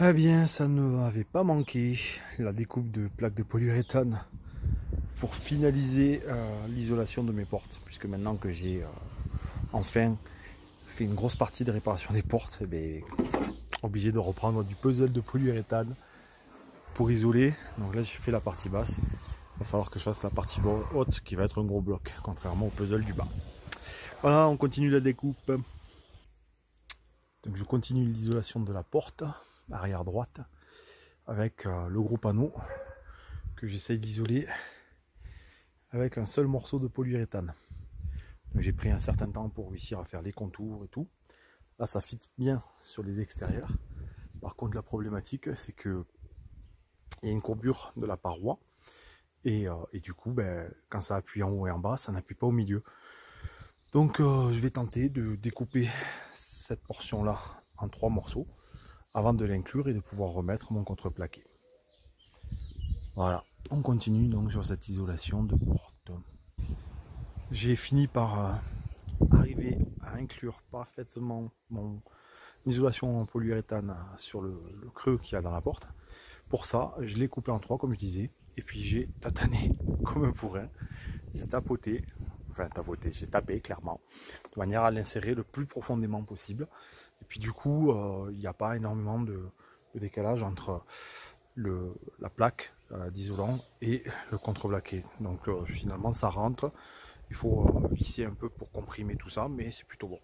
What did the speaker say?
Eh bien, ça ne m'avait pas manqué, la découpe de plaques de polyuréthane pour finaliser l'isolation de mes portes. Puisque maintenant que j'ai enfin fait une grosse partie de réparation des portes, eh bien, obligé de reprendre du puzzle de polyuréthane pour isoler. Donc là, j'ai fait la partie basse. Il va falloir que je fasse la partie haute qui va être un gros bloc, contrairement au puzzle du bas. Voilà, on continue la découpe. Donc je continue l'isolation de la porte arrière droite avec le gros panneau que j'essaye d'isoler avec un seul morceau de polyuréthane. J'ai pris un certain temps pour réussir à faire les contours et tout. Là, ça fit bien sur les extérieurs. Par contre, la problématique, c'est que il y a une courbure de la paroi et du coup, quand ça appuie en haut et en bas, ça n'appuie pas au milieu. Donc, je vais tenter de découper cette portion-là en 3 morceaux avant de l'inclure et de pouvoir remettre mon contreplaqué. Voilà, on continue donc sur cette isolation de porte. J'ai fini par arriver à inclure parfaitement mon isolation en polyuréthane sur le creux qu'il y a dans la porte. Pour ça, je l'ai coupé en 3 comme je disais, et puis j'ai tatané comme un bourrin. J'ai tapoté, j'ai tapé clairement, de manière à l'insérer le plus profondément possible. Et puis du coup, il n'y a pas énormément de décalage entre la plaque d'isolant et le contreplaqué. Donc finalement ça rentre. Il faut visser un peu pour comprimer tout ça, mais c'est plutôt bon.